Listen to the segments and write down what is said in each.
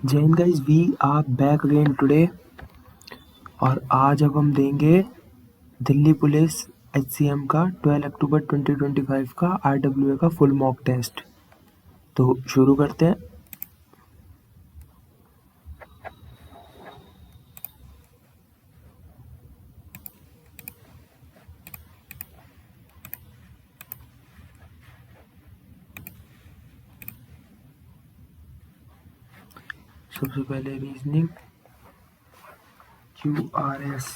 जय Hind guys, we are back again today. और आज अब हम देंगे दिल्ली पुलिस HCM का 12 अक्टूबर 2025 का RWA का फुल मॉक टेस्ट। तो शुरू करते हैं। सबसे पहले reasoning QRS।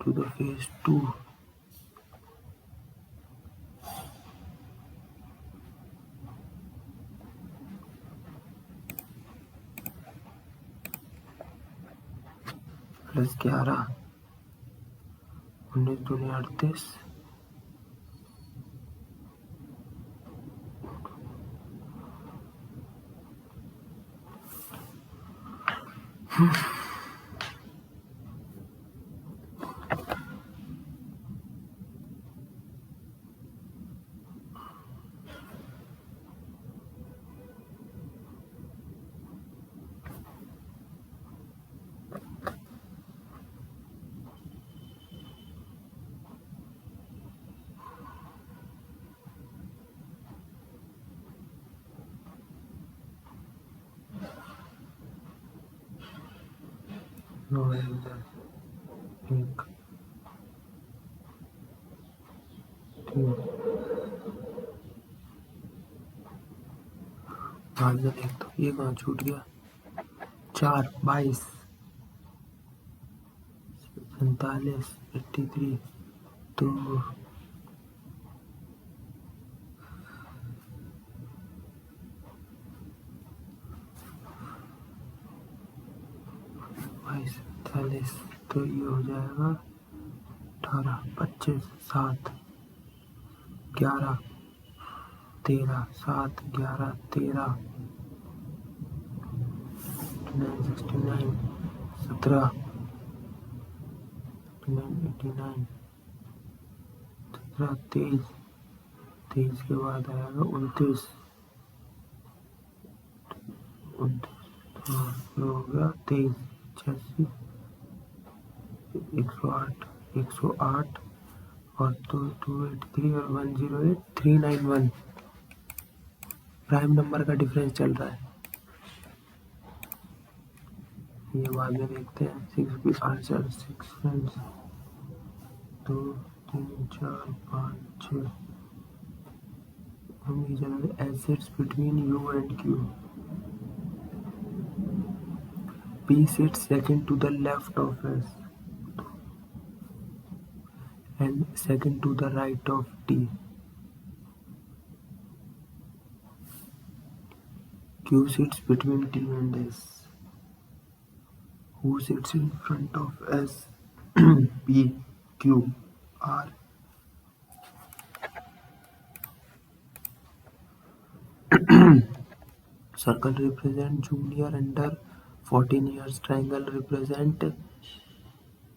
to the phase 2। Plus 11 19 दूनी 38। नवंबर 1 3। बाद में देख तो ये कहाँ छूट गया। 4 22 47 83। तो 22 40। तो ये हो जाएगा 18 25 7 11 13 7 11 13 69 17 89 17 23 23 के बाद आएगा 29 हो गया 23 86 108 108 और 283 और 108 391 प्राइम नंबर का डिफरेंस चल रहा है। ये बाद में देखते हैं। 6 भी आंसर 6 फ्रेंड्स 2 3 4 5 6। हम ये चल रहे acids between U and Q। P sits second to the left of S and second to the right of T. Q sits between T and S. Who sits in front of S? P, Q, R. Circle represent junior under 14 years. Triangle represent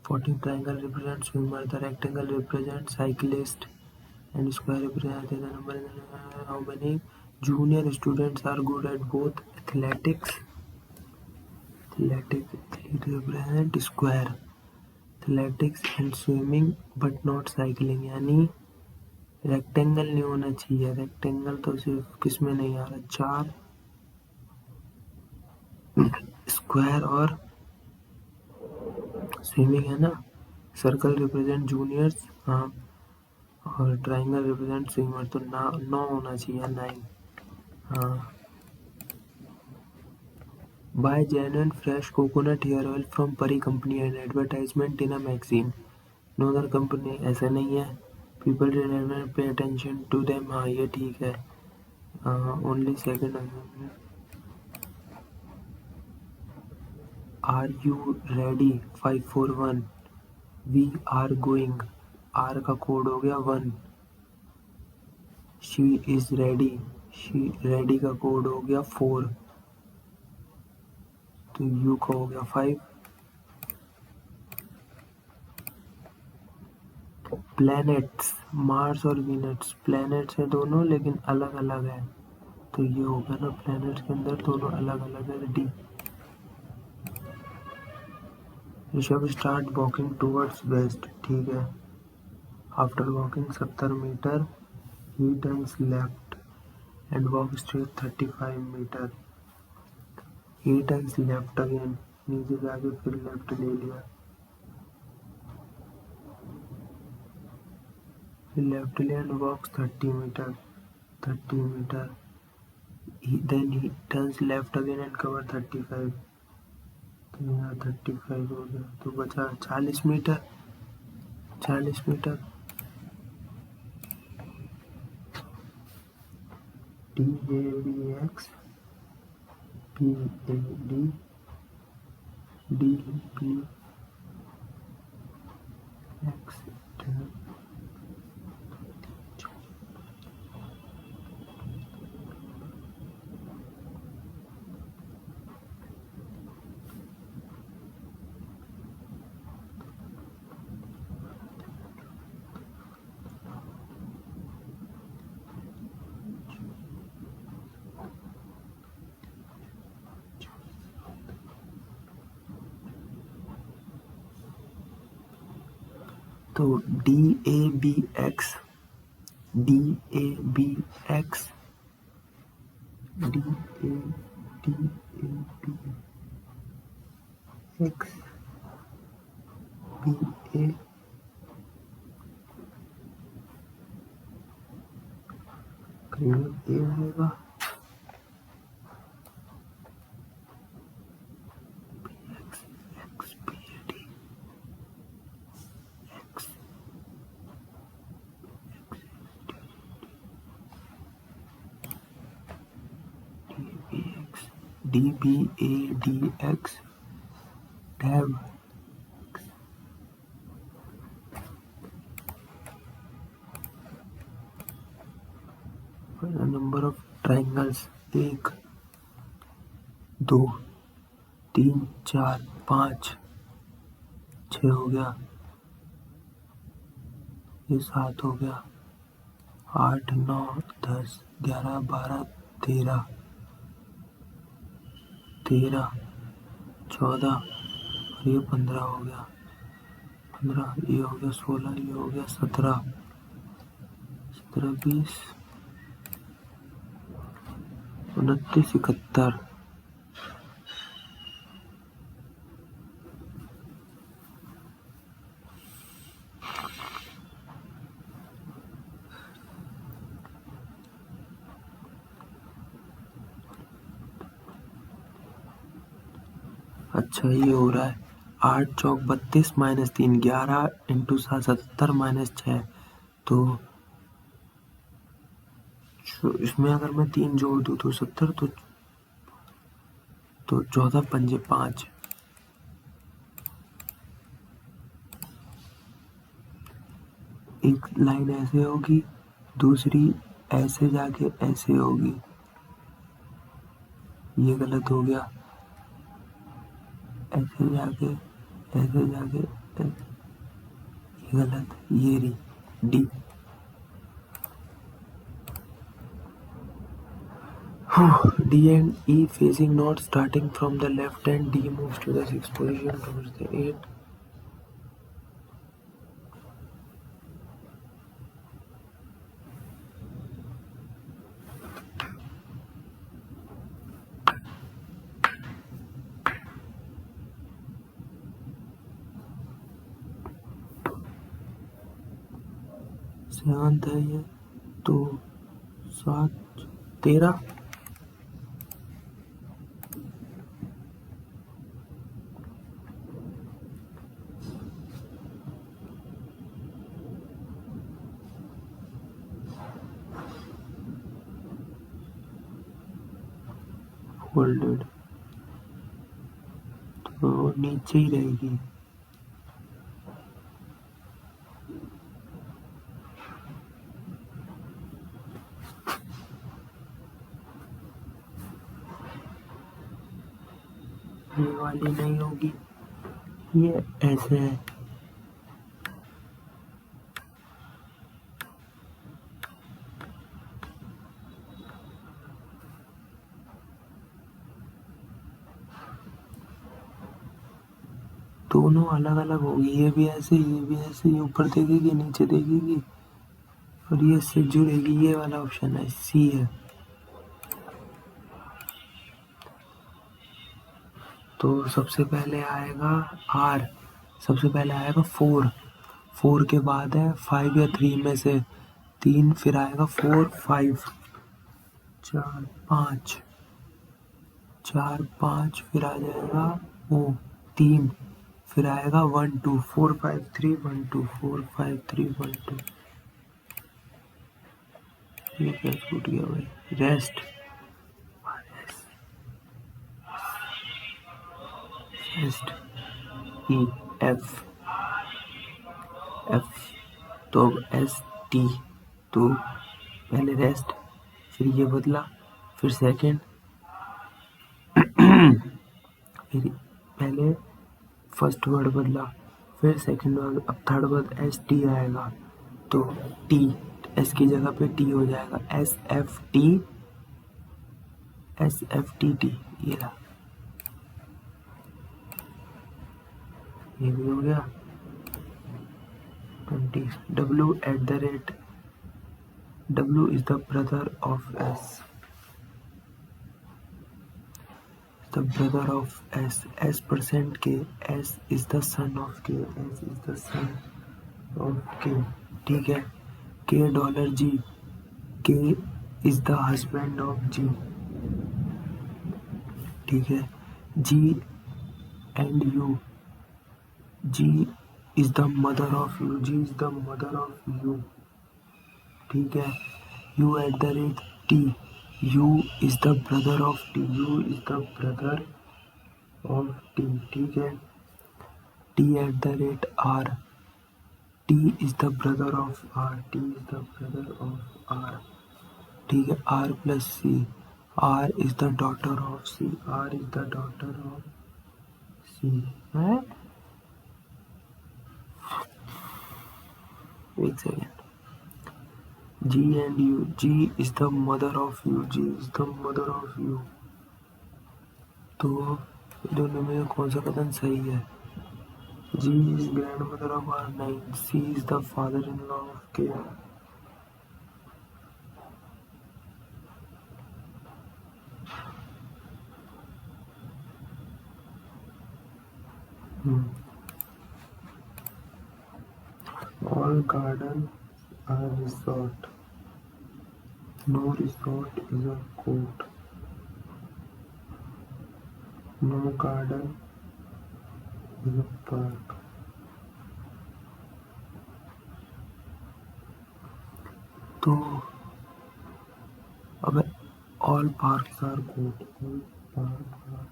14. Triangle represent swimmer. The rectangle represent cyclist. And square represent the number. How many junior students are good at both athletics? Athletics represent square. Athletics and swimming but not cycling। यानी rectangle नहीं होना चाहिए। Rectangle तो सिर्फ किस में नहीं आ रहा। 4 स्क्वायर और स्विमिंग है ना। सर्कल रिप्रेजेंट जूनियर्स, हाँ, और ट्राइंगल रिप्रेजेंट स्विमर। तो 9 होना चाहिए, 9। हाँ। Buy genuine fresh coconut hair oil from Pari company and advertisement in a magazine. No other company। ऐसा नहीं है। People didn't pay attention to them। हाँ, ये ठीक है। Only second। Are you ready? 541। We are going। R का code हो गया 1। She is ready। She ready का कोड हो गया 4। तो यू का हो गया 5। प्लैनेट्स, मार्स और वीनस प्लैनेट्स हैं दोनों लेकिन अलग अलग है, तो ये होगा ना प्लैनेट्स के अंदर दोनों अलग अलग है। D. Rishabh start walking towards west, ठीक है। After walking 70 metre he turns left and walk straight 35 metre. He turns left again, नीचे जाके फिर लेफ्ट ले लिया, फिर लेफ्ट ले and walks 30 metre, 30 metre. then he turns left again and cover 35, तो यहाँ 35 हो गया, तो बचा 40 meter, 40 meter. D A B X P A D D P X. तो D A B X, D A B X, D A D A B X B A करीब A आएगा, X X B A D X D B A D X tab. Number of triangles 1 2 3 4 5 6 हो गया, ये 7 हो गया, 8 9 10 11 12 13 14 और ये 15 हो गया, 15 ये हो गया, 16 ये हो गया, 17 20 29 71। अच्छा ये हो रहा है 8 चौक 32 माइनस 3 11 इंटू 7 70 माइनस 6, तो इसमें अगर मैं 3 जोड़ दूँ तो 70, तो 14 पंजे 5। एक लाइन ऐसे होगी, दूसरी ऐसे जाके ऐसे होगी, ये गलत हो गया, ऐसे जाके ये गलत, ये रही D. D and E facing north starting from the left and D moves to the 6th position towards the 8th. Seventh है ये, तो 7 13। फोल्डेड, तो नीचे ही रहेगी। ये वाली नहीं होगी, ये ऐसे है। दोनों अलग अलग होगी, ये भी ऐसे, ये भी ऐसे, ये ऊपर देखेगी नीचे देखेगी और ये इससे जुड़ेगी। ये वाला ऑप्शन है, सी है। तो सबसे पहले आएगा आर, सबसे पहले आएगा 4, 4 के बाद है 5 या 3 में से 3, फिर आएगा 4 5 4 5 4 5, फिर आ जाएगा वो 3, फिर आएगा 1 2 4 5 3 1 2 4 5 3 1 2। ये क्या छूट गया भाई? Rest, rest, E F F, तो एस टी, तो पहले रेस्ट, फिर ये बदला, फिर सेकंड, फिर पहले फर्स्ट वर्ड बदला, फिर सेकंड वर्ड, अब थर्ड वर्ड एस टी आएगा, तो टी, एस की जगह पे टी हो जाएगा, S F T, S F T T, ये रहा, ये भी हो गया। 20, W at the rate, W is the brother of S, the brother of S, S% K, S is the son of K, S is the son of K, ठीक है। K dollar G, K is the husband of G, ठीक है। G and U, G is the mother of U, G is the mother of U, ठीक है। U at the rate T, U is the brother of T, U is the brother of T, ठीक है। T at the rate R, T is the brother of R, T is the brother of R, ठीक है। R plus C, R is the daughter of C, R is the daughter of C, है। एक second. G and U, G is the mother of U, G is the mother of U, तो दोनों में कौन सा कथन सही है? G is grandmother of R, नहीं, C is the father-in-law of K, all gardens are resort, no resort is a court, no garden is a park, तो अब all parks are court, all parks are,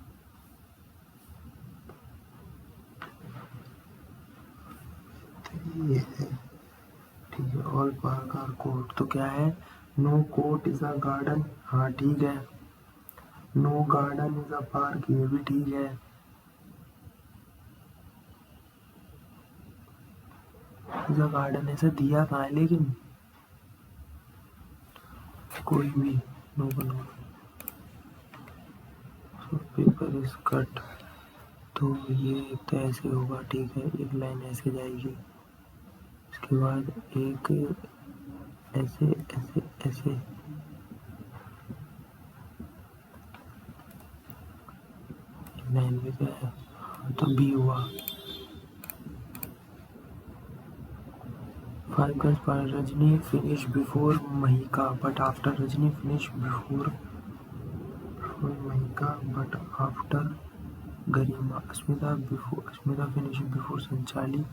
ये है, ठीक है। all park are court, तो क्या है? no court is a garden, हाँ ठीक है। no garden is a park, ये भी ठीक है। is a garden ऐसा दिया कहाँ है, लेकिन कोई भी नो बनो, पेपर इज कट, तो ये एक तो ऐसे होगा, ठीक है। एक लाइन ऐसे जाएगी, उसके बाद एक ऐसे ऐसे ऐसे, लाइन में क्या है, तो बी हुआ। 5 girls पर Rajni finish before Mahika but after, Rajni finish before Mahika but after Garima, Asmita before, Asmita finish before Sanchali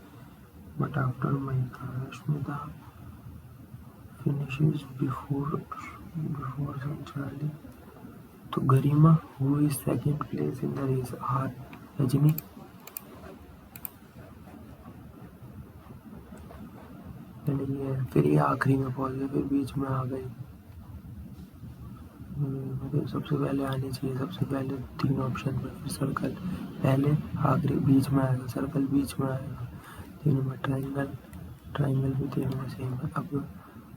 but after Mahika, Asmita finishes before Sanchali, तो Garima who is second place in the race, R Rajni, फिर ये आखिरी में पहुंच गए, फिर बीच में आ गई। मुझे सबसे पहले आनी चाहिए, सबसे पहले 3 ऑप्शन में, फिर सर्कल पहले, आखिरी बीच में आएगा, सर्कल बीच में आएगा, तीनों में ट्राइंगल, ट्राइंगल भी तीनों में सेम है। अब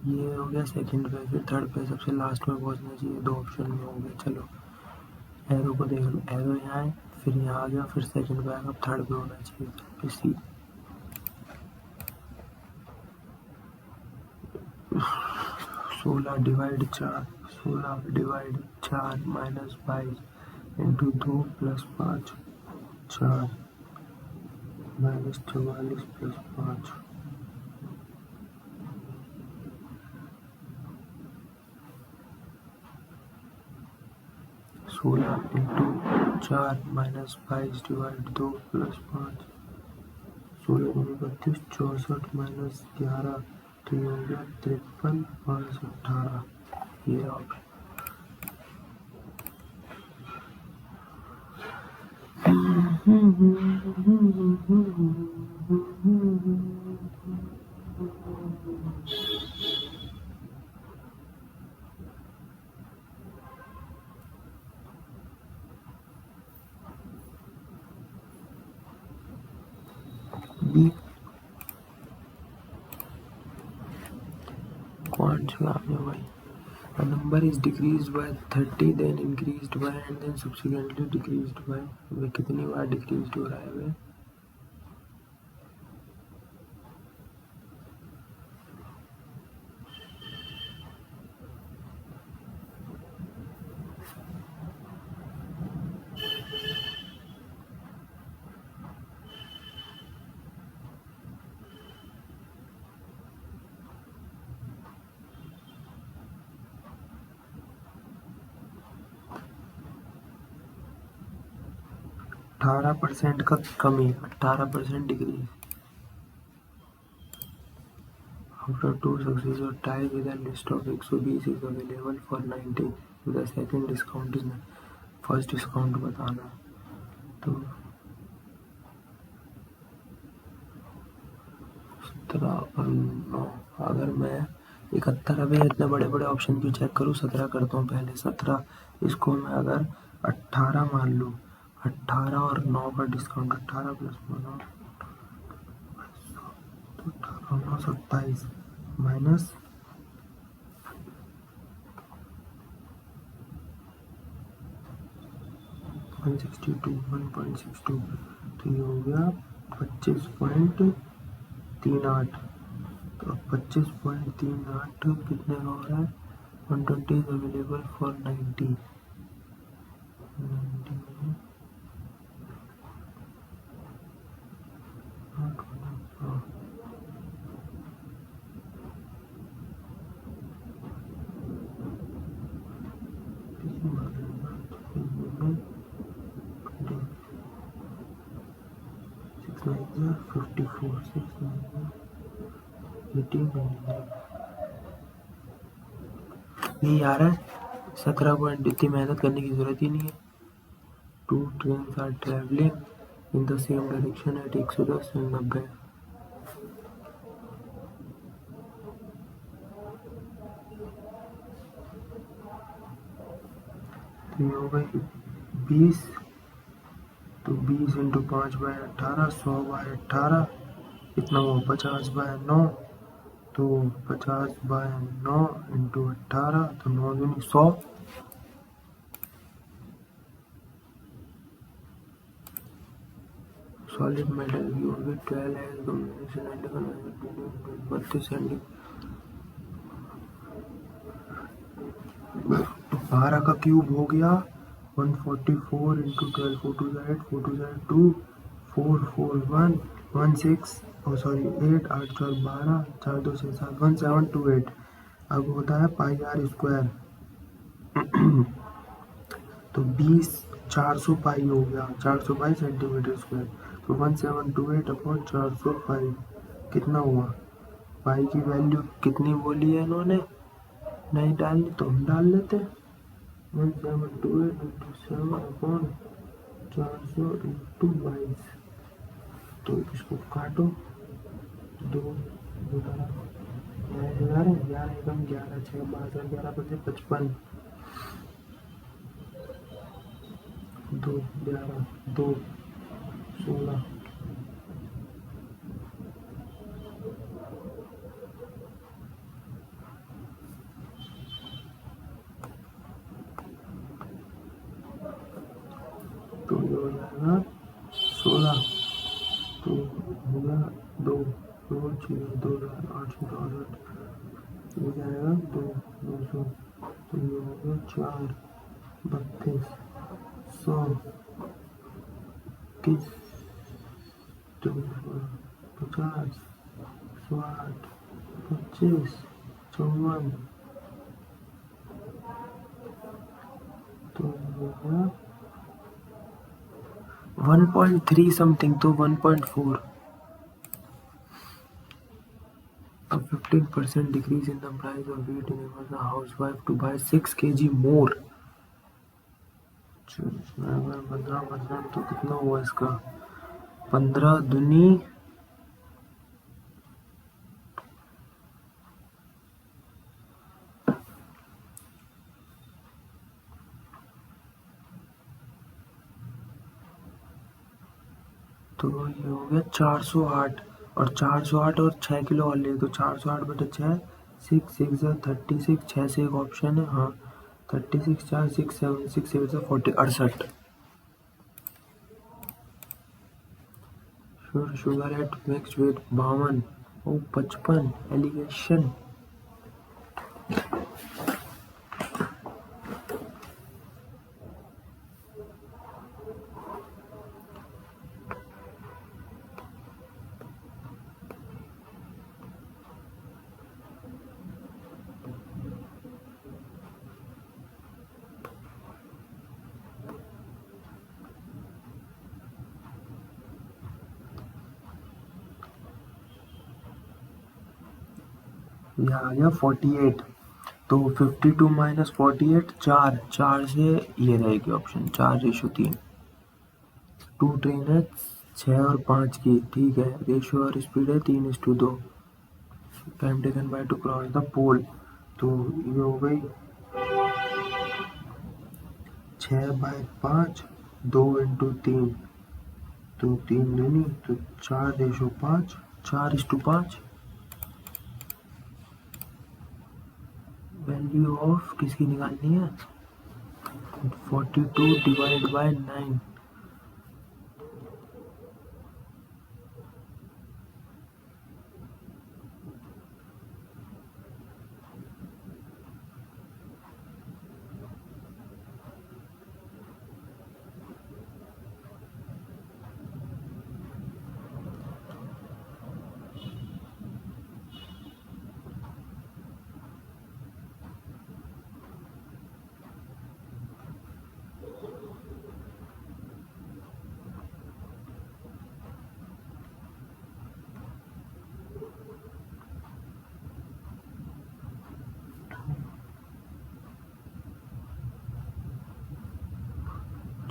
ये हो गया सेकंड पे, फिर थर्ड पे सबसे लास्ट में पहुंचना चाहिए, 2 ऑप्शन में हो गया। चलो एरो को देख लो, एरो यहाँ है, फिर यहाँ आ गया, फिर सेकंड पे आएगा, थर्ड पे होना चाहिए, फिर सी। 16 divide 4, 16 divide 4 minus 22 into 2 plus 5, 4 minus 44 plus 5, 16 into 4 minus 22 divide 2 plus 5, 16 दूनी 32, 64 माइनस 11, तो ये हो गया 53 माइनस 18, ये ऑप्शन। बी कौन सा आ गया भाई? A number is decreased by 30, then increased by and then subsequently decreased by। वे कितनी बार डिक्रीज हो रहा है वे? अठारह % का कमी, 18% decrease. After 2 successive tie with a list of 120 is available for 90, the second discount is first discount बताना। तो 17 और 9, अगर मैं 71, अभी इतने बड़े बड़े ऑप्शन क्यों चेक करूँ? 17 करता हूँ पहले, 17 इसको मैं अगर 18 मान लूँ, 18 और 9 का डिस्काउंट, 18 प्लस 9, तो 18 9 27 माइनस 162, तो ये हो गया 25.38। तो 25.38 कितने का हो रहा है? 120 इज अवेलेबल फॉर 90, 90 में 54, 18, ये आ रहा है 17 पॉइंट। इतनी मेहनत करने की जरूरत ही नहीं है। 2 trains are traveling in the same direction at 110 and 90। तो ये हो गई 20, तो 20 इंटू 5 बाय 18, 100 बाय 18 इतना हुआ 50 बाय 9, तो 50 बाय 9 इंटू 18, तो 9 दूनी 100। सॉलिड मेटल की होगी 12 है, कॉम्बिनेशन 32 एंड 12 का क्यूब हो गया 144 इंटू 12, 4 2 8, 4 2 2, 4 4 1 1 6, और सॉरी 8 8 4 12, 4 2 6 7 1728। अब होता है पाई आर स्क्वायर, तो 20 400 पाई हो गया, 400 पाई सेंटीमीटर स्क्वायर, तो 1728 अपॉन 400 पाई कितना हुआ? पाई की वैल्यू कितनी बोली है इन्होंने, नहीं डालनी तो हम डाल लेते। 1728 इंटू 7 अपॉन 400 इंटू 22, तो इसको काटो, 2 11 11 11 11 6 12 11 55, 2 11 2 16 तो ये हो जाएगा 16 तो हो गया 2 2 6 2 8 हो जाएगा 200 तो ये हो गया 4 32 100 किस 50 60 25 54 तो हो गया 1.3 समथिंग तो 1.4 A 15% decrease in the price of wheat enables a housewife to buy 6 kg more. 15% तो कितना हुआ इसका 15 दूनी तो ये हो गया 408 और 408 और 6 किलो वाले तो 408 बटे 6 6 6 36 6 से एक ऑप्शन है हाँ 36 4 6 7 6 7 से 40 68 शुगर एट मिक्स विद 52 और 55 एलिगेशन ये आ गया 48 तो 52 माइनस 48 4 से ये रहेगी ऑप्शन 4:3 2 ट्रेन है 6 और 5 की ठीक है रेशियो और स्पीड है 3:2 time taken by to cross the pole तो ये हो गई 6/5 2 × 3 तो 3 दूनी तो 4:5 4:5 वैल्यू ऑफ किसकी निकालनी है 42 डिवाइड बाय 9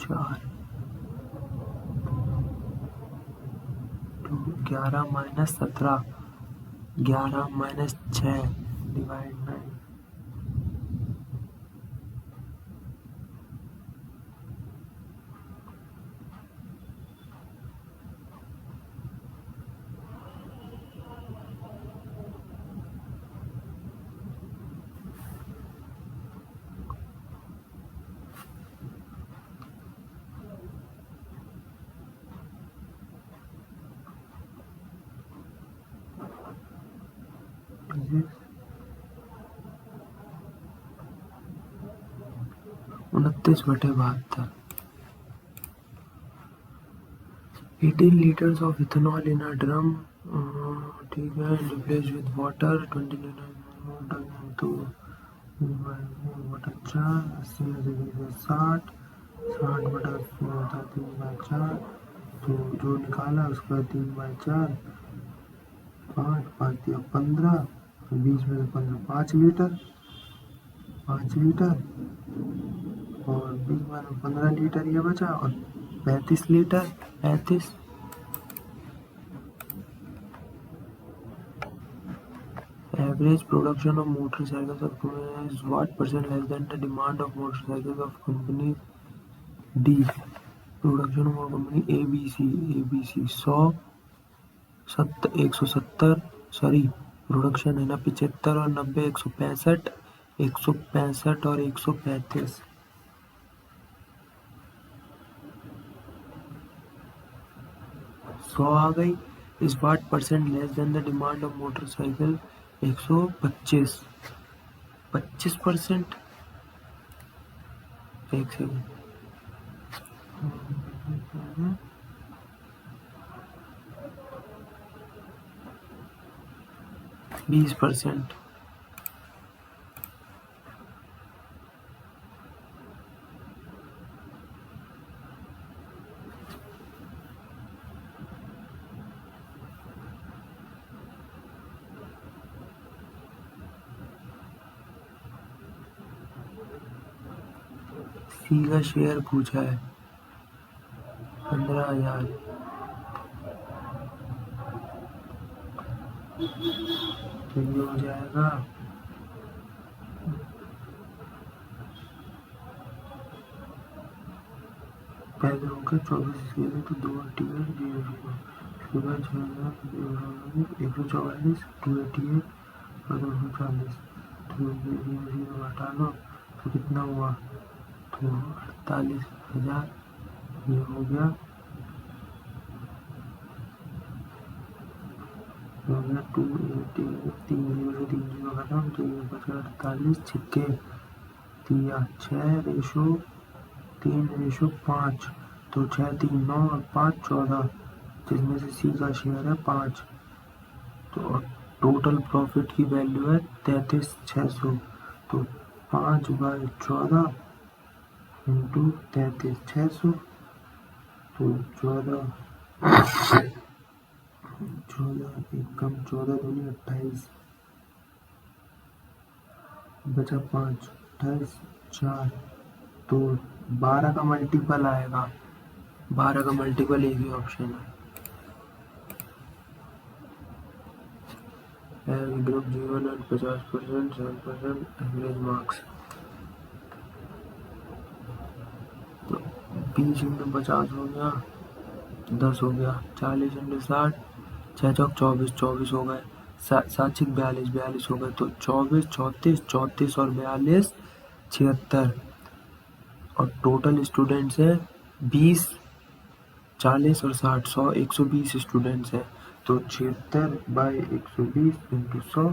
4 तो 11 minus 17 11 minus 6 divide 9 29/72 18 liters of ethanol in a drum ठीक है replace with water 20 liters तो बटा 4 80 में से 60 60 बटा 3/4 तो जो निकाला उसका 3/4 5 दिया 15 तो 20 में से 15 5 लीटर और 20 में 15 लीटर ये बचा और 35 litre 35 Average production of motorcycles of companies is what percent less than the demand of motorcycles of companies D production of company ABC 170 sorry production है ना 75 और 90 165 और 135 100 आ गई। इस what percent less than the demand of motorcycle 125 25%। एक second 20%। सी का share पूछा है 15,000। तो ये हो जाएगा पहले होगा 24 के लिए तो 2 टिकट 0 सुबह 144 288 और 240 तो 0 हटा लो तो कितना हुआ तो 48,000। ये हो गया 280 3 0 से 3 0 खत्म तो ये बचा 48 छिक्के दिया 6:3:5 तो 6 3 9 और 5 14 जिसमें से सी का शेयर है 5 तो टोटल प्रॉफिट की वैल्यू है 33,600 तो 5/14 इंटू 33,600 तो 14 एक कम 14 दूनी 28 बचा 5 28 4 तो 12 का मल्टीपल आएगा। 12 का मल्टीपल एक ही ऑप्शन है ग्रुप जीवन 50% 7% एवरेज मार्क्स तो 20 इंटू 50 हो गया 10 हो गया 40 इंटू 60 6 चौक 24 हो गए 7 6 42 हो गए तो 24 34 और 42 76 और टोटल स्टूडेंट्स है 20 40 और 60 100 120 स्टूडेंट्स है तो 76/120 इंटू 100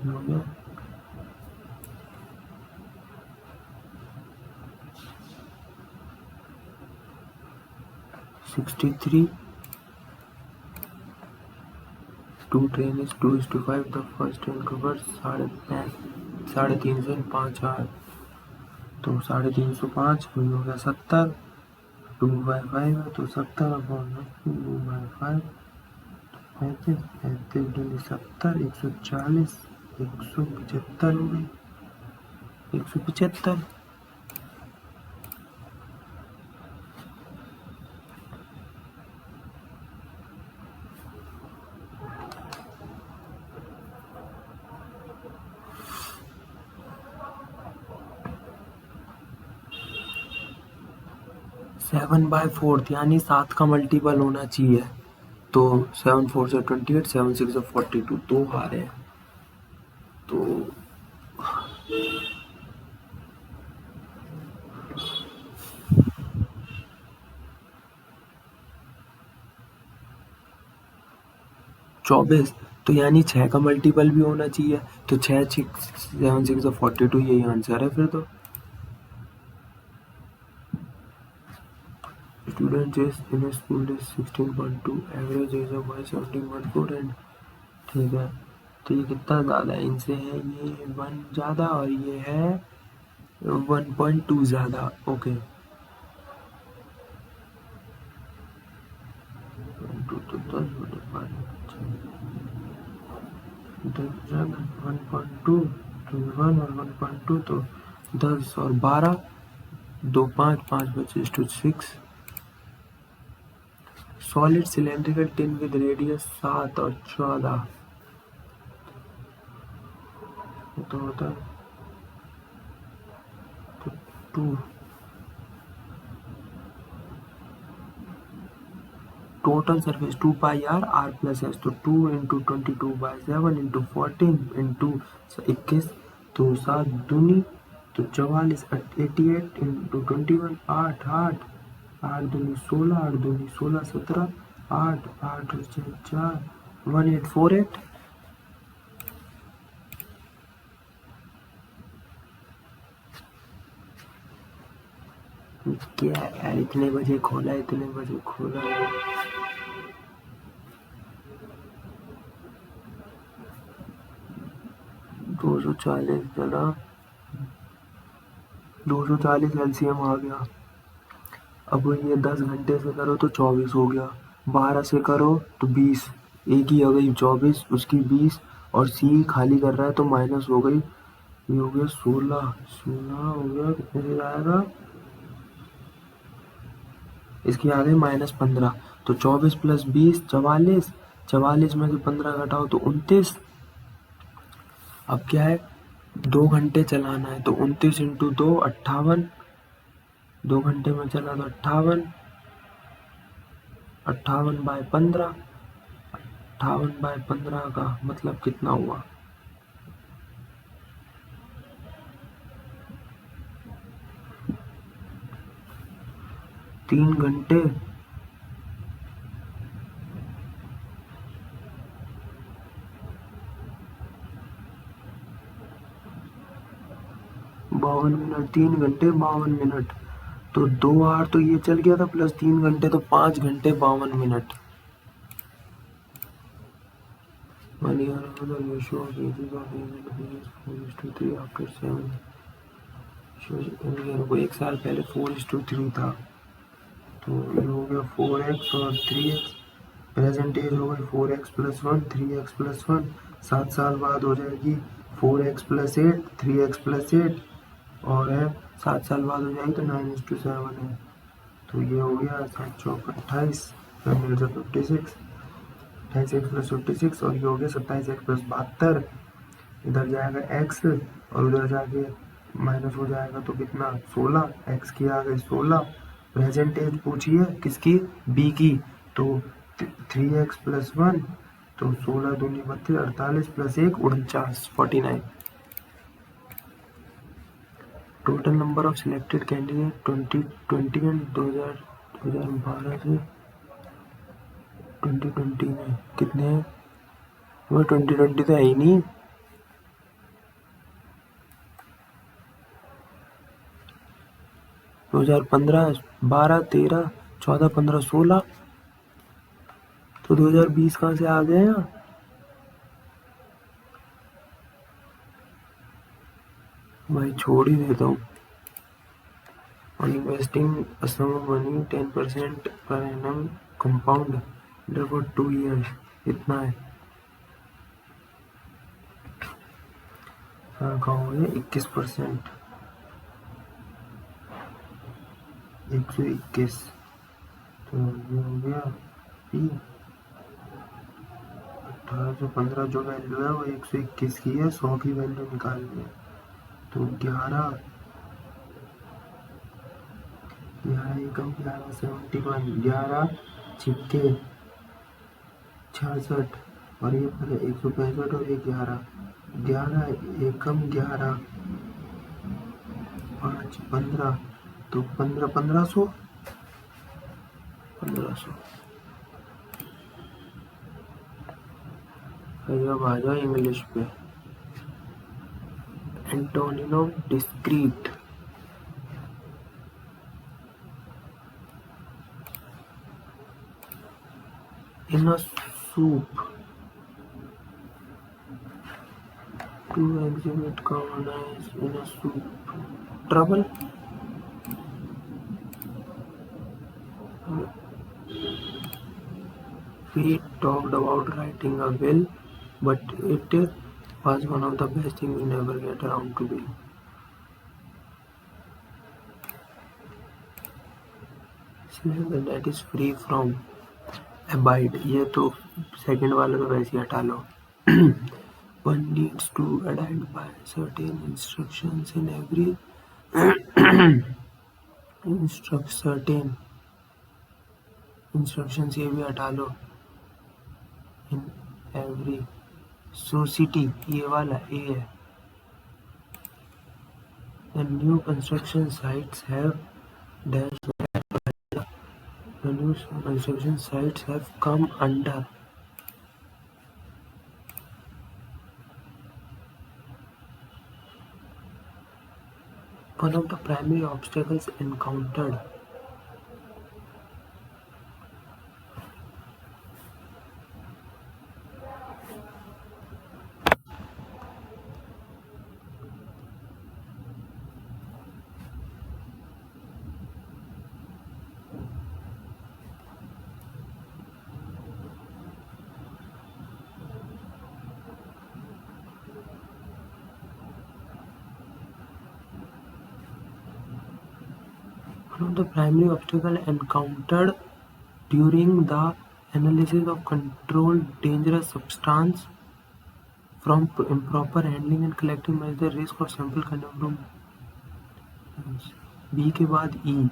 हो गया 63 2 train is 2:5 the first train covers 350 से 5 hour तो 350 वही हो गया 70 2/5 है तो 70/2/5 35 दूनी 70 140 175 हो गई 175 7/4 यानी 7 का मल्टीपल होना चाहिए तो 7 4 से 28 7 6 से 42 दो हारे हैं तो चौबीस तो यानी 6 का मल्टीपल भी होना चाहिए तो 6 7 6 से 42 यही आंसर है फिर तो student is in a school is 16.2 average age of 17.4 and ठीक है तो ये कितना ज़्यादा है इनसे है ये 1 ज़्यादा और ये है 1.2 ज़्यादा ओके 1.2 1 और 1.2 तो 10 और 12 2 5 5 25 to 6 solid cylindrical tin with radius 7 और 14 तो होता है तो 2 total surface 2 pi r r plus s तो 2 इंटू 22/7 इंटू 14 इंटू 21 तो 7 दूनी तो 44 88 इंटू 21 8 8 8 दूनी 16 8 दूनी 16 17 8 8 4 1848 क्या यार इतने बजे खोला 240 चला 240 एलसीएम आ गया। अब ये 10 घंटे से करो तो 24 हो गया, 12 से करो तो 20, एक ही हो गई 24 उसकी 20 और सी खाली कर रहा है तो माइनस हो गई, ये हो गया 16 16 हो गया कितने से आएगा, इसकी आ गई -15 तो 24 + 20 44 44 में से 15 घटाओ तो 29। अब क्या है 2 घंटे चलाना है तो 29 इंटू 2 58 2 घंटे में चला तो 58 58/15 58/15 का मतलब कितना हुआ 3 घंटे 52 मिनट 3 घंटे 52 मिनट तो 2 आवर तो ये चल गया था प्लस 3 घंटे तो 5 घंटे 52 minute. 1 year ago the ratio of ages of women is 4:3 after 7 को 1 साल पहले 4:3 था तो ये हो गया 4x और 3x प्रेजेंट एज हो गई 4x + 1 3x + 1 7 साल बाद हो जाएगी 4x + 8 3x + 8 और है 7 साल बाद हो जाएगी तो 9:7 है तो ये हो गया 7 चौक 28 56 28x + 56 और ये हो गया 27x + 72 इधर जाएगा x और उधर जाके माइनस हो जाएगा तो कितना 16 x की आ गई 16 प्रेजेंट एज पूछिए किसकी b की तो 3x + 1 तो 16 दूनी 32 48 + 1 49 49 total number of selected candidate 2020 and 2012 से 2020 में कितने हैं वो 2020 तो है ही नहीं 2015 12 13 14 15 16 तो 2020 कहाँ से आ गए यहाँ भाई छोड़ ही देता हूँ on investing a sum of money 10% per annum compound for 2 years इतना है कहाँ हो गया 21% 121 तो ये हो गया P 1815 जो वैल्यू है वो 121 की है 100 की वैल्यू निकालनी है तो 11 एकम 11 71 11 छिक्के 66 और ये 165 और ये 11 एकम 11 5 15 तो 1500 अब आ जाओ इंग्लिश पे antonym of discrete in a soup to exhibit common eyes in a soup trouble we talked about writing a will but it was one of the best things we never get around to do that is free from abide, ये तो second वाला तो वैसे ही हटा लो. One needs to abide by certain instructions in every certain instructions, ये भी हटा लो. In every society, ये वाला ए है. The new construction sites have dash. The new construction sites have come under. One of the primary obstacles encountered. One of the primary obstacles encountered during the analysis of controlled dangerous substance from improper handling and collecting measures the risk of sample consumption. B के बाद ई,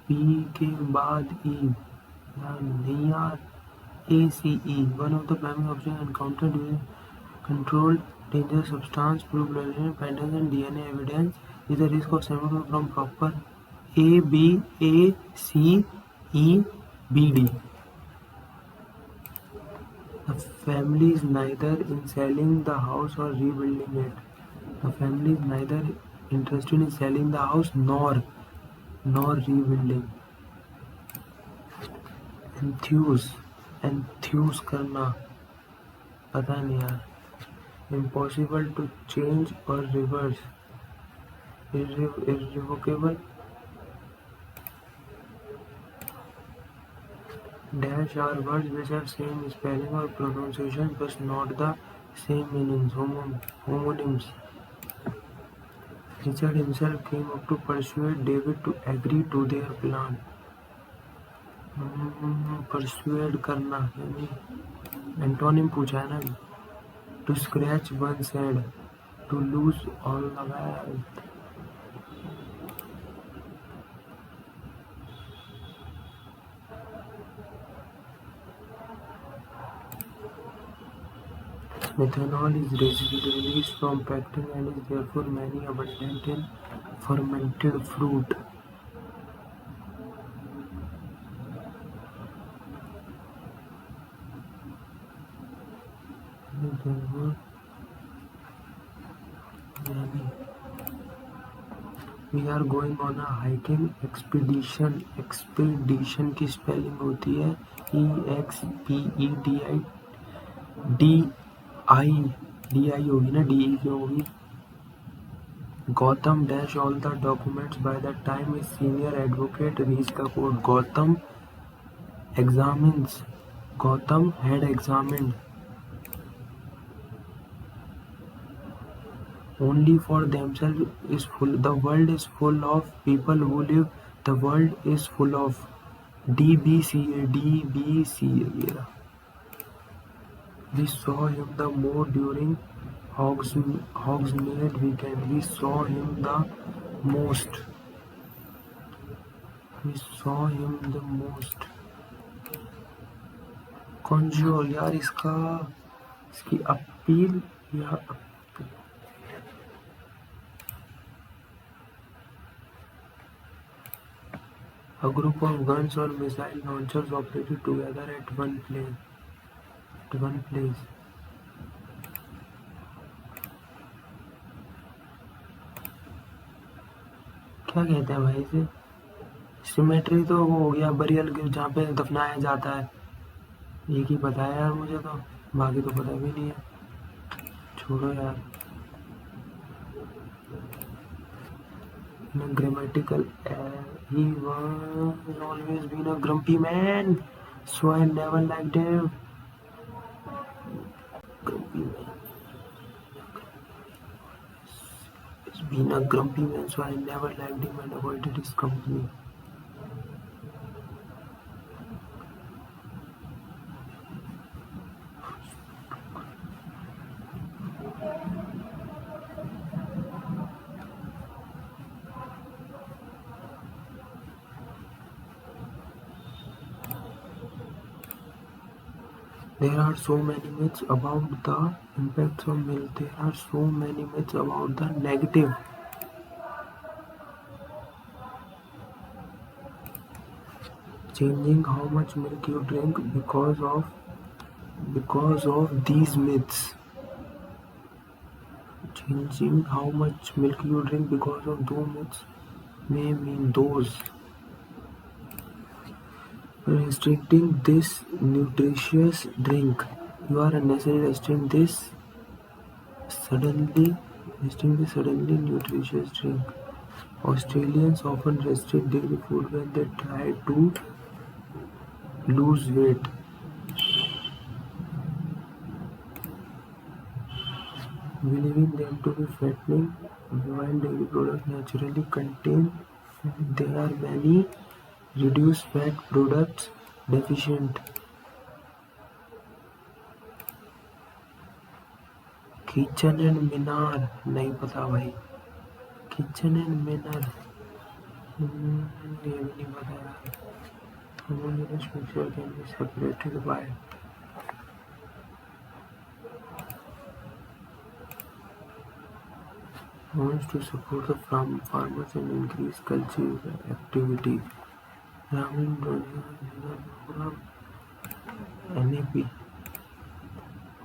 B के बाद ई, नहीं यार, ACE. One of the primary objects encountered during controlled dangerous substance proliferation patterns and DNA evidence is the risk of sample from proper A, B, A, C, E, B, D. The family is neither in selling the house or rebuilding it. The family is neither interested in selling the house nor rebuilding. Enthuse करना, पता नहीं यार. Impossible to change or reverse. Irrevocable. Dash are words which have same spelling or pronunciation but not the same meanings. Homonyms. Richard himself came up to persuade David to agree to their plan. Persuade करना यानी antonym पूछा है ना. To scratch one's head, to lose all the wealth. Methanol is released from pectin and is therefore many abundant in fermented fruit. We are going on a hiking expedition. Expedition की spelling होती है EXPEDI होगी ना, DE क्यों होगी. Gotham dash all the documents by the time his senior advocate reached the court. Gotham had examined only for themselves is full. The world is full of people who live. The world is full of DBC. We saw him the more during Hogsmeade weekend. We saw him the most. Conjure यार, इसकी appeal या a group of guns or missile launchers operated together at one place. क्या कहते हैं भाई इसे? Symmetry तो वो हो गया बरियल जहाँ पे दफनाया जाता है. एक ही पता है यार मुझे, तो बाकी तो पता भी नहीं है. छोड़ो यार. In a grammatical he was always been a grumpy man, so I never liked him. Grumpy man. He's been a grumpy man, so I never liked him and avoided his company. There are so many myths about the impacts of milk. There are so many myths about the negative. Changing how much milk you drink because of these myths. Changing how much milk you drink because of those myths may mean those. Restricting this nutritious drink. You are unnecessarily suddenly restricting this suddenly nutritious drink. Australians often restrict dairy food when they try to lose weight. Believing them to be fattening, while dairy products naturally contain fat, there are many reduced fat products deficient. Kitchen and मीनार नहीं पता भाई. Kitchen and मीनार ये भी नहीं पता यार. Homogeneous mixture can be separated by hormones to support the farmers and increase culture activity. Ramin program NAP,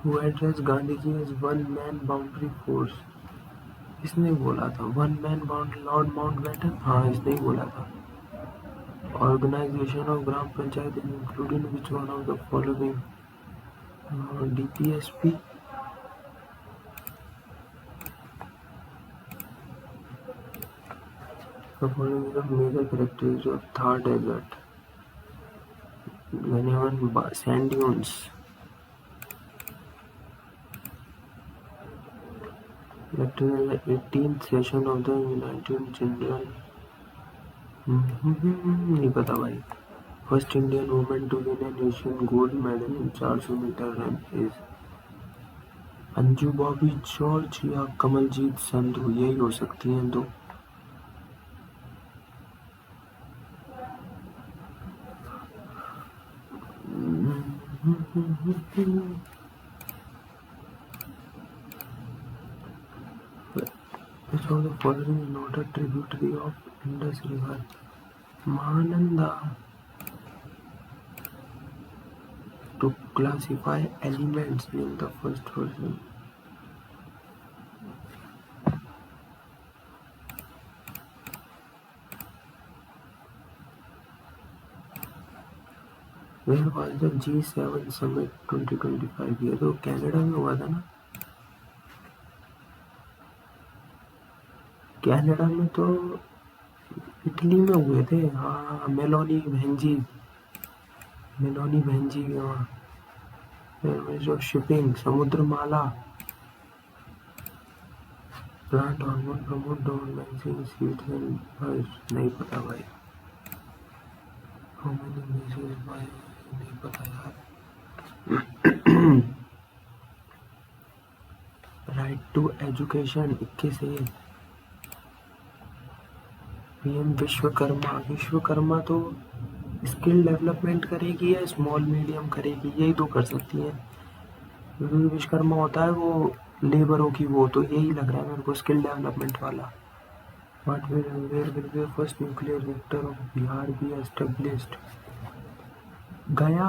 who addressed Gandhiji as one man boundary force. इसने बोला था वन मैन लॉर्ड माउंटबेटन. हाँ इसने ही बोला था. Organization of Gram Panchayat is included which one of the following? DPSP. The following is the major characteristics of Thar Desert. Anyone sand dunes. Elected in the 18th session of the United General. नहीं पता भाई. First Indian woman to win an Asian gold medal in 400 meter run is Anju Bobby George या कमलजीत संधू. यही हो सकती हैं दो. Which of the following is not a tributary of Indus River? Mahananda. To classify elements, name the first person. Where was the G7 summit 2025? ये तो Canada में हुआ था ना. कनाडा में तो इटली में हुए थे. हाँ मेलोनी बहनजी के वहाँ. Minister of shipping Samudramala. Plant hormone promote डोमेंसिंग सीड्स एंड बर्ड्स. नहीं पता भाई. How many message by. नहीं पता यार. Right to education 21 PM Vishwakarma तो स्किल डेवलपमेंट करेगी या स्मॉल मीडियम करेगी. यही तो कर सकती है. विश्वकर्मा होता है वो लेबरों की वो. तो यही लग रहा है मेरे को स्किल डेवलपमेंट वाला. What where will be the first nuclear reactor of Bihar be established? गया.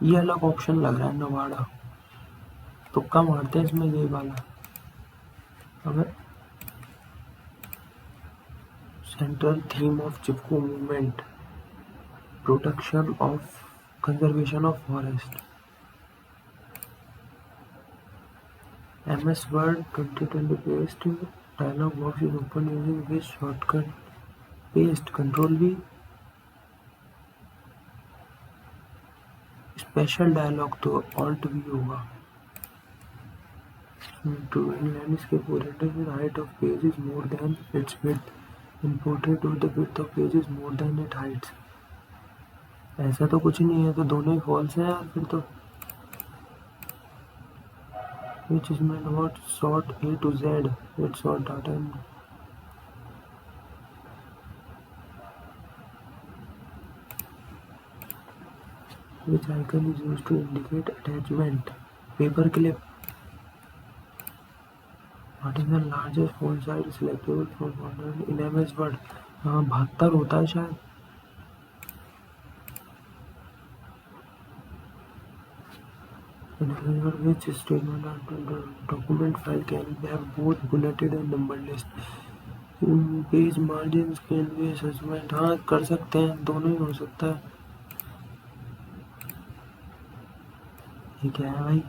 ये अलग ऑप्शन लग रहा है. नवाड़ा. तुक्का मारते हैं इसमें ये वाला. अगर central theme of Chipko movement protection of conservation of forest. MS Word 2020 paste dialog box is open using which shortcut? Paste Control V. Special dialogue तो Alt V होगा. To any landscape oriented with height of page is more than its width. In portrait or the width of page is more than its height. ऐसा तो कुछ नहीं है. तो दोनों ही false है यार फिर तो. Which is meant about sort A to Z. It's sort data and Which icon is used to indicate attachment? Paper clip. What is the largest font size selectable from modern in MS Word? हाँ 72 होता है शायद. In MS Word, which statement or document file can have both bulleted and numbered list? Page margin can be assessment. हाँ कर सकते हैं, दोनों ही हो सकता है. ये क्या है भाई?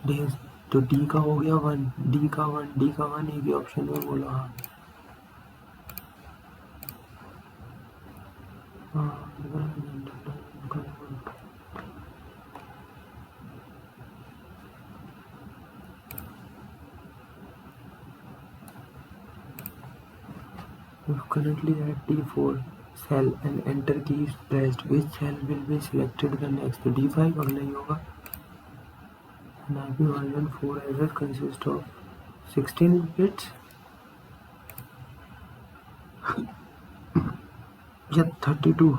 डी. तो डी का हो गया 1, डी का 1 एक ही ऑप्शन में बोला. हाँ If currently at D4 cell and enter key is pressed, which cell will be selected the next? D5 अगला ही होगा. An IP version 4 address consists of 16 bits या 32.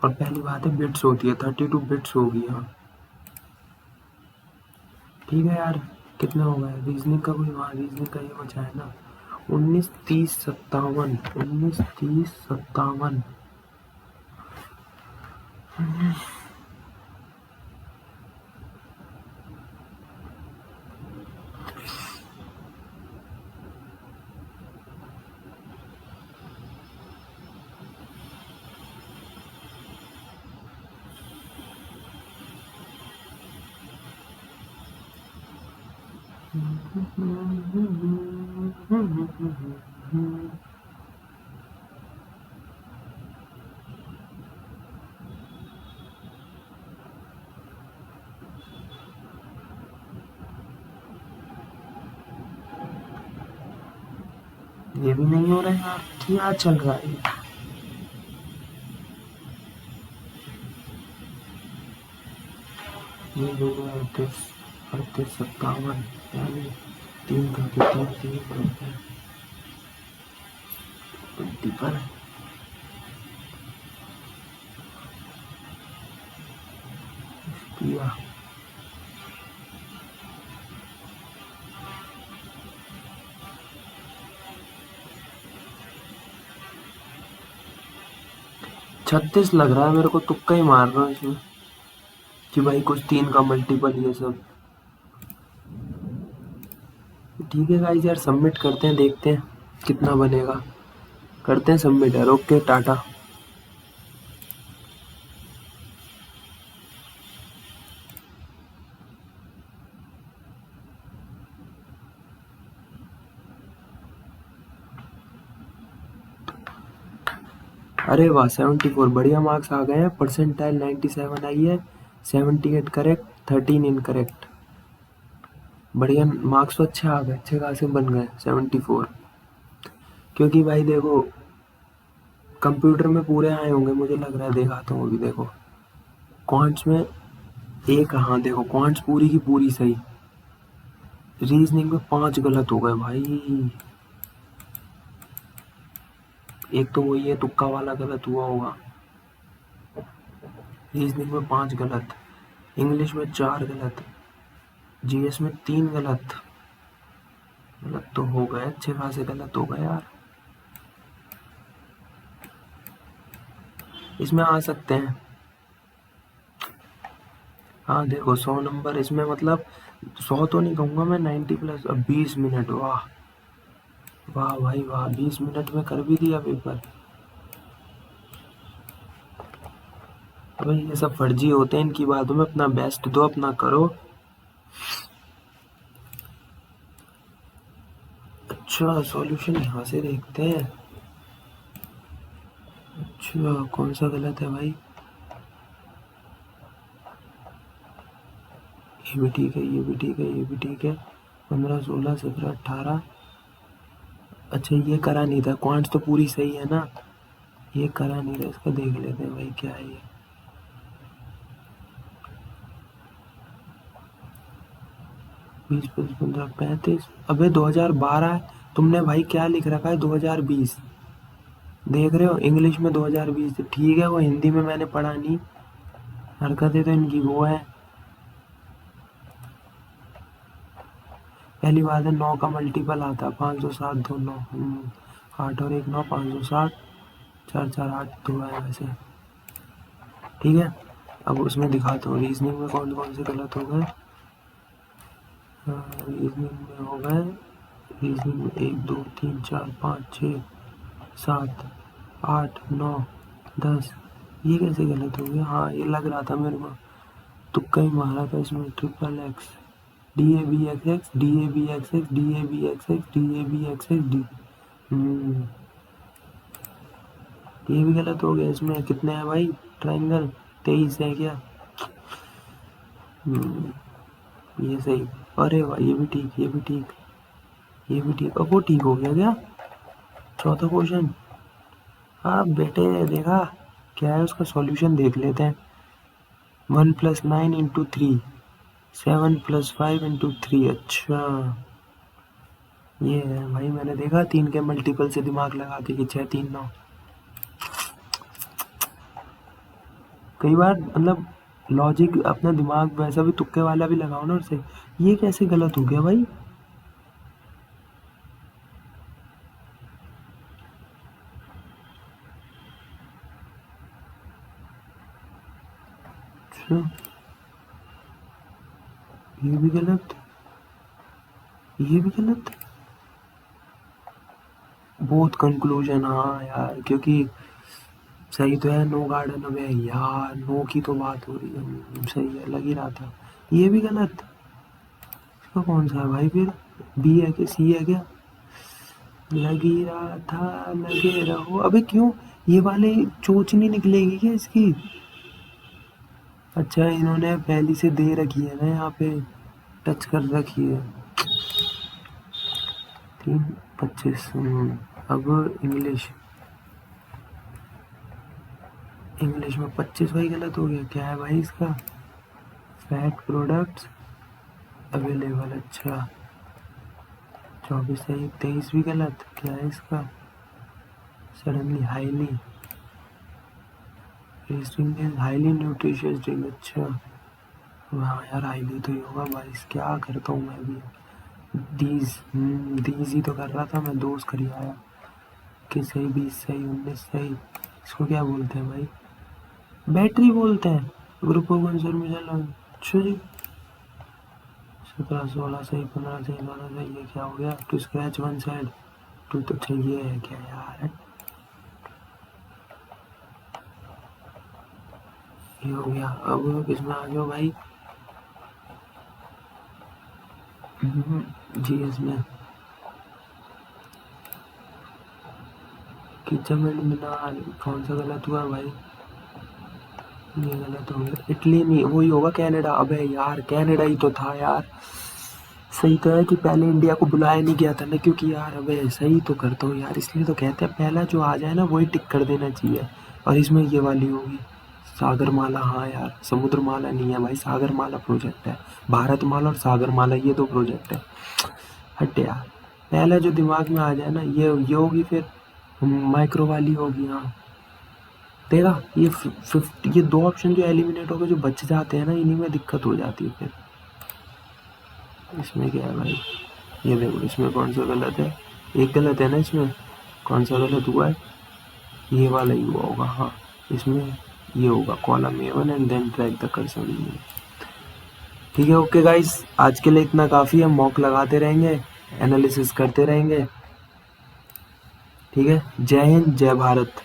और पहली बात है बिट्स होती है, 32 बिट्स होगी. हाँ ठीक है यार. कितना हो गया रीजनिंग का? कोई वहाँ रीजनिंग का ये बचा है ना. 19 30 57. 19 30 57. ये भी नहीं हो रहा है यार. क्या चल रहा है? ये हो गया 38 38 57. यानी 3 करके 3 करके 20 पर 36 लग रहा है मेरे को. तुक्का ही मार रहा हूँ इसमें कि भाई कुछ 3 का मल्टीपल ये सब. ठीक है गाइस यार, सबमिट करते हैं, देखते हैं कितना बनेगा. करते हैं सबमिट यार. ओके टाटा. अरे वाह 74 बढ़िया मार्क्स आ गए हैं. परसेंटाइल 97 आई है. 78 करेक्ट, 13 इनकरेक्ट. बढ़िया मार्क्स तो अच्छे आ गए, अच्छे खासे बन गए 74. क्योंकि भाई देखो कंप्यूटर में पूरे आए होंगे मुझे लग रहा है. दिखाता हूँ अभी. देखो क्वांट्स में एक, हाँ देखो क्वांट्स पूरी की पूरी सही. रीजनिंग में 5 गलत हो गए भाई. एक तो वही है तुक्का वाला गलत हुआ होगा. रीजनिंग में 5 गलत, इंग्लिश में 4 गलत, जीएस में 3 गलत. गलत तो हो गए, अच्छे खासे गलत हो गए यार. इसमें आ सकते हैं. हाँ देखो 100 नंबर इसमें, मतलब 100 तो नहीं कहूँगा मैं, 90 प्लस. 20 मिनट. वाह वाह भाई वाह. 20 मिनट में कर भी दिया पेपर. भाई ये सब फर्जी होते हैं, इनकी बातों में अपना बेस्ट दो, अपना करो. अच्छा सॉल्यूशन यहाँ से देखते हैं. अच्छा कौन सा गलत है भाई? ये भी ठीक है, ये भी ठीक है, ये भी ठीक है. 15 16 17 18. अच्छा ये करा नहीं था. क्वांट्स तो पूरी सही है ना. ये करा नहीं था. इसका देख लेते हैं भाई क्या है ये. 20 + 15 35। अबे 2012 है। तुमने भाई क्या लिख रखा है 2020? देख रहे हो इंग्लिश में 2020 ठीक है, वो हिंदी में मैंने पढ़ा नहीं। हरकतें तो इनकी वो है। पहली बात है 9 का मल्टीपल आता है 507 2 9। 8 और 1 9 560। 4 4 8 2 है वैसे। ठीक है, अब उसमें दिखाता हूँ रीजनिंग में कौन कौन से गलत हो गए। रीजनिंग में हो गए, रीजनिंग में 1 2 3 4 5 6 7 8 9 10। ये कैसे गलत हो गया? हाँ ये लग रहा था मेरे को, तुक्का ही मारा था इसमें। Triple X D A B X X D A B X X D A B X X D A B X X D. ये भी गलत हो गया। इसमें कितने हैं भाई ट्राइंगल? 23 है क्या? ये सही। अरे वाह ये भी ठीक, ये भी ठीक, ये भी ठीक। अब वो ठीक हो गया क्या? चौथा क्वेश्चन। हाँ बेटे देखा क्या है उसका सॉल्यूशन देख लेते हैं। 1 + 9 × 3 7 + 5 × 3। अच्छा ये है भाई, मैंने देखा 3 के मल्टीपल से दिमाग लगा के कि 6 3 9। कई बार मतलब लॉजिक अपना दिमाग वैसा भी तुक्के वाला भी लगाओ ना उससे। ये कैसे गलत हो गया भाई? अच्छा ये भी गलत, ये भी गलत। बहुत कंक्लूजन हाँ यार, क्योंकि सही तो है नो गार्डन अब है यार, नो की तो बात हो रही है। सही है, लग ही रहा था। ये भी गलत। इसका कौन सा है भाई फिर? बी है कि सी है क्या? लग ही रहा था, लगे रहो। अबे क्यों ये वाले चोच नहीं निकलेगी क्या इसकी? अच्छा इन्होंने पहली से दे रखी है ना, यहाँ पे टच कर रखी है। 3 25। अब इंग्लिश, इंग्लिश में 25 भाई गलत हो गया। क्या है भाई इसका? Fat products available. अच्छा 24 सही। 23 भी गलत। क्या है इसका? Suddenly highly highly nutritious drink. अच्छा हाँ यार हाईली तो ही होगा भाई, क्या करता हूँ मैं भी। दीज ही तो कर रहा था मैं, दोस्त करी आया कि सही। 20 सही 19 सही। इसको क्या बोलते हैं भाई? बैटरी बोलते हैं। Group of confirmation. अच्छा जी 17 16 सही 15 सही 12 सही। ये क्या हो गया? To scratch one side to. तो अच्छा ये है क्या यार? ये हो गया। अब इसमें आ जाओ भाई जीएस में। किचन एंड मीनार कौन सा गलत हुआ भाई? ये गलत हो गया। इटली नहीं, वही होगा कनाडा। अबे यार कनाडा ही तो था यार। सही तो है कि पहले इंडिया को बुलाया नहीं गया था ना, क्योंकि यार अबे सही तो करता हूँ यार, इसलिए तो कहते हैं पहला जो आ जाए ना वही टिक कर देना चाहिए। और इसमें ये वाली होगी सागरमाला। हाँ यार समुद्रमाला नहीं है भाई, सागरमाला प्रोजेक्ट है। भारतमाला और सागरमाला ये दो प्रोजेक्ट है। हट यार, पहला जो दिमाग में आ जाए ना ये होगी, फिर माइक्रो वाली होगी। हाँ देखा ये 50, ये दो ऑप्शन जो एलिमिनेट हो गए, जो बच जाते हैं ना इन्हीं में दिक्कत हो जाती है फिर। इसमें क्या है भाई? ये देखो इसमें कौन सा गलत है? एक गलत है ना इसमें। कौन सा गलत हुआ है? ये वाला ही हुआ होगा। हाँ इसमें ये होगा column A1 and then track the cursor. ठीक है ओके गाइस, आज के लिए इतना काफ़ी है। मॉक लगाते रहेंगे, एनालिसिस करते रहेंगे। ठीक है, जय हिंद जय भारत।